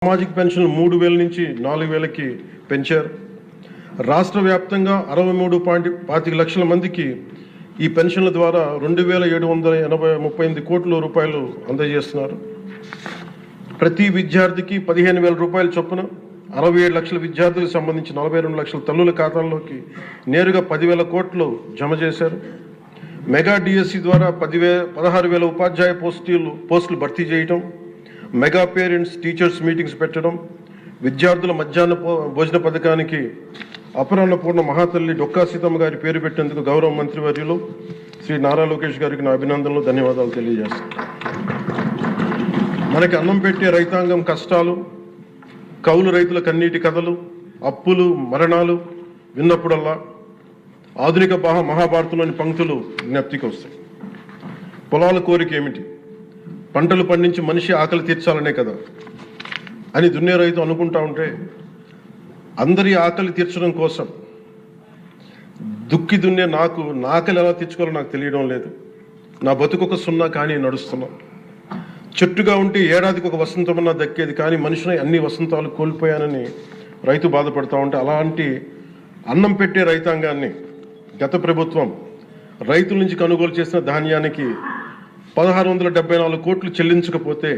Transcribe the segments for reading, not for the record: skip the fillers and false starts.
సామాజిక పెన్షన్ 3,000 నుంచి 4,000కి పెంచారు. రాష్ట్ర వ్యాప్తంగా 63.5 లక్షల మందికి ఈ పెన్షన్ల ద్వారా 2,738 కోట్ల రూపాయలు అందజేస్తున్నారు. ప్రతి విద్యార్థికి 15,000 రూపాయల చొప్పున 67 లక్షల విద్యార్థులకు సంబంధించి 42 లక్షల తల్లుల ఖాతాల్లోకి నేరుగా 10,000 కోట్లు జమ చేశారు. మెగా డిఎస్సి ద్వారా 16,000 ఉపాధ్యాయ పోస్టులు భర్తీ చేయటం, మెగా పేరెంట్స్ టీచర్స్ మీటింగ్స్ పెట్టడం, విద్యార్థుల మధ్యాహ్న భోజన పథకానికి అపరాన్నపూర్ణ మహాతల్లి డొక్కా సీతమ్మ గారి పేరు పెట్టేందుకు గౌరవ మంత్రివర్యులు శ్రీ నారా లోకేష్ గారికి నా అభినందనలు, ధన్యవాదాలు తెలియజేస్తాను. మనకి అన్నం పెట్టే రైతాంగం కష్టాలు, కౌలు రైతుల కన్నీటి కథలు, అప్పులు, మరణాలు విన్నప్పుడల్లా ఆధునిక మహాభారతంలోని పంక్తులు జ్ఞప్తికి వస్తాయి. పొలాల కోరిక ఏమిటి? పంటలు పండించి మనిషి ఆకలి తీర్చాలనే కదా అని దున్నే రైతు అనుకుంటా ఉంటే, అందరి ఆకలి తీర్చడం కోసం దుక్కి దున్నే నా ఆకలి ఎలా తీర్చుకోవాలో నాకు తెలియడం లేదు. నా బతుకొక సున్నా కానీ నడుస్తున్నా. చెట్టుగా ఉంటే ఏడాదికి ఒక వసంతమన్నా దక్కేది, కానీ మనిషిని అన్ని వసంతాలు కోల్పోయానని రైతు బాధపడతా ఉంటే, అలాంటి అన్నం పెట్టే రైతాంగాన్ని గత ప్రభుత్వం రైతుల నుంచి కొనుగోలు చేసిన ధాన్యానికి 1,674 కోట్లు చెల్లించకపోతే,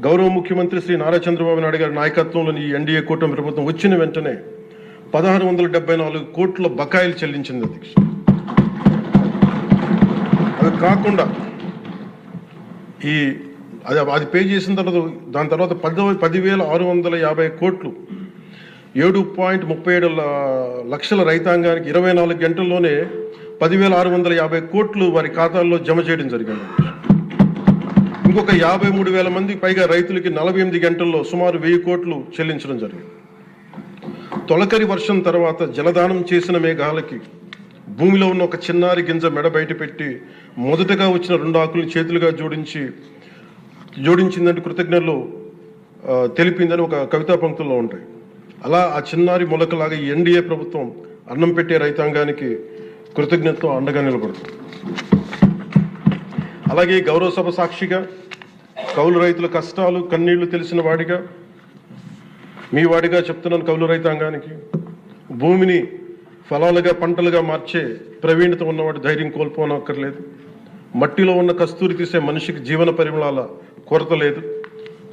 గౌరవ ముఖ్యమంత్రి శ్రీ నారా చంద్రబాబు నాయుడు గారి నాయకత్వంలోని ఈ ఎన్డీఏ కూటమి ప్రభుత్వం వచ్చిన వెంటనే 1,674 కోట్ల బకాయిలు చెల్లించింది. అధ్యక్ష, అది కాకుండా అది పే చేసిన తర్వాత దాని తర్వాత 10,650 కోట్లు 7.37 లక్షల రైతాంగానికి 24 గంటల్లోనే 10,650 కోట్లు వారి ఖాతాల్లో జమ చేయడం జరిగింది. ఇంకొక 53,000 మందికి పైగా రైతులకి 48 గంటల్లో సుమారు 1,000 కోట్లు చెల్లించడం జరిగింది. తొలకరి వర్షం తర్వాత జలదానం చేసిన మేఘాలకి భూమిలో ఉన్న ఒక చిన్నారి గింజ మెడ బయట పెట్టి మొదటగా వచ్చిన 2 ఆకులను చేతులుగా జోడించిందంటే కృతజ్ఞతలు తెలిపిందని ఒక కవితా పంక్తుల్లో ఉంటాయి. అలా ఆ చిన్నారి మొలకలాగా ఈ ఎన్డీఏ ప్రభుత్వం అన్నం పెట్టే రైతాంగానికి కృతజ్ఞతతో అండగా నిలబడుతుంది. అలాగే గౌరవ సభ సాక్షిగా కౌలు రైతుల కష్టాలు కన్నీళ్లు తెలిసిన వాడిగా, మీ వాడిగా చెప్తున్నాను. కౌలు రైతాంగానికి భూమిని ఫలాలుగా పంటలుగా మార్చే ప్రవీణత ఉన్నవాడు ధైర్యం కోల్పోనక్కర్లేదు. మట్టిలో ఉన్న కస్తూరి తీసే మనిషికి జీవన పరిమళాల కొరత లేదు.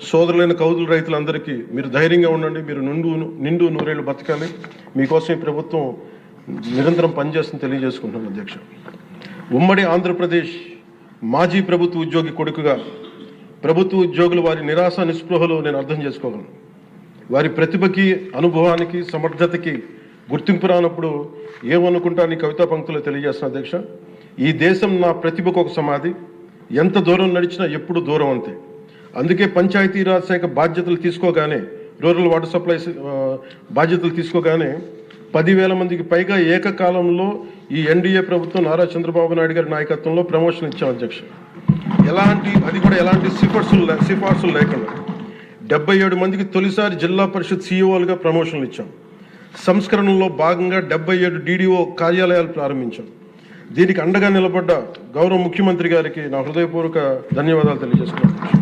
సోదరులైన కౌలు రైతులందరికీ మీరు ధైర్యంగా ఉండండి. మీరు నిండు నూరేళ్లు బతకాలి. మీకోసం ఈ ప్రభుత్వం నిరంతరం పనిచేస్తుందని తెలియజేసుకుంటున్నాను. అధ్యక్ష, ఉమ్మడి ఆంధ్రప్రదేశ్ మాజీ ప్రభుత్వ ఉద్యోగి కొడుకుగా ప్రభుత్వ ఉద్యోగులు వారి నిరాశ నిస్పృహలు నేను అర్థం చేసుకోగలను. వారి ప్రతిభకి, అనుభవానికి, సమర్థతకి గుర్తింపు రానప్పుడు ఏమనుకుంటా నీ కవితా పంక్తులు తెలియజేస్తున్నా. అధ్యక్ష, ఈ దేశం నా ప్రతిభకు ఒక సమాధి, ఎంత దూరం నడిచినా ఎప్పుడు దూరం అంతే. అందుకే పంచాయతీరాజ్ శాఖ బాధ్యతలు తీసుకోగానే, రూరల్ వాటర్ సప్లై బాధ్యతలు తీసుకోగానే 10,000 మందికి పైగా ఏకకాలంలో ఈ ఎన్డీఏ ప్రభుత్వం నారా చంద్రబాబు నాయుడు గారి నాయకత్వంలో ప్రమోషన్ ఇచ్చాం. అధ్యక్ష, అది కూడా ఎలాంటి సిఫార్సులు లేకుండా 77 మందికి తొలిసారి జిల్లా పరిషత్ సీఈఓలుగా ప్రమోషన్లు ఇచ్చాం. సంస్కరణలో భాగంగా 77 డీడీఓ కార్యాలయాలు ప్రారంభించాం. దీనికి అండగా నిలబడ్డ గౌరవ ముఖ్యమంత్రి గారికి నా హృదయపూర్వక ధన్యవాదాలు తెలియజేస్తున్నాను.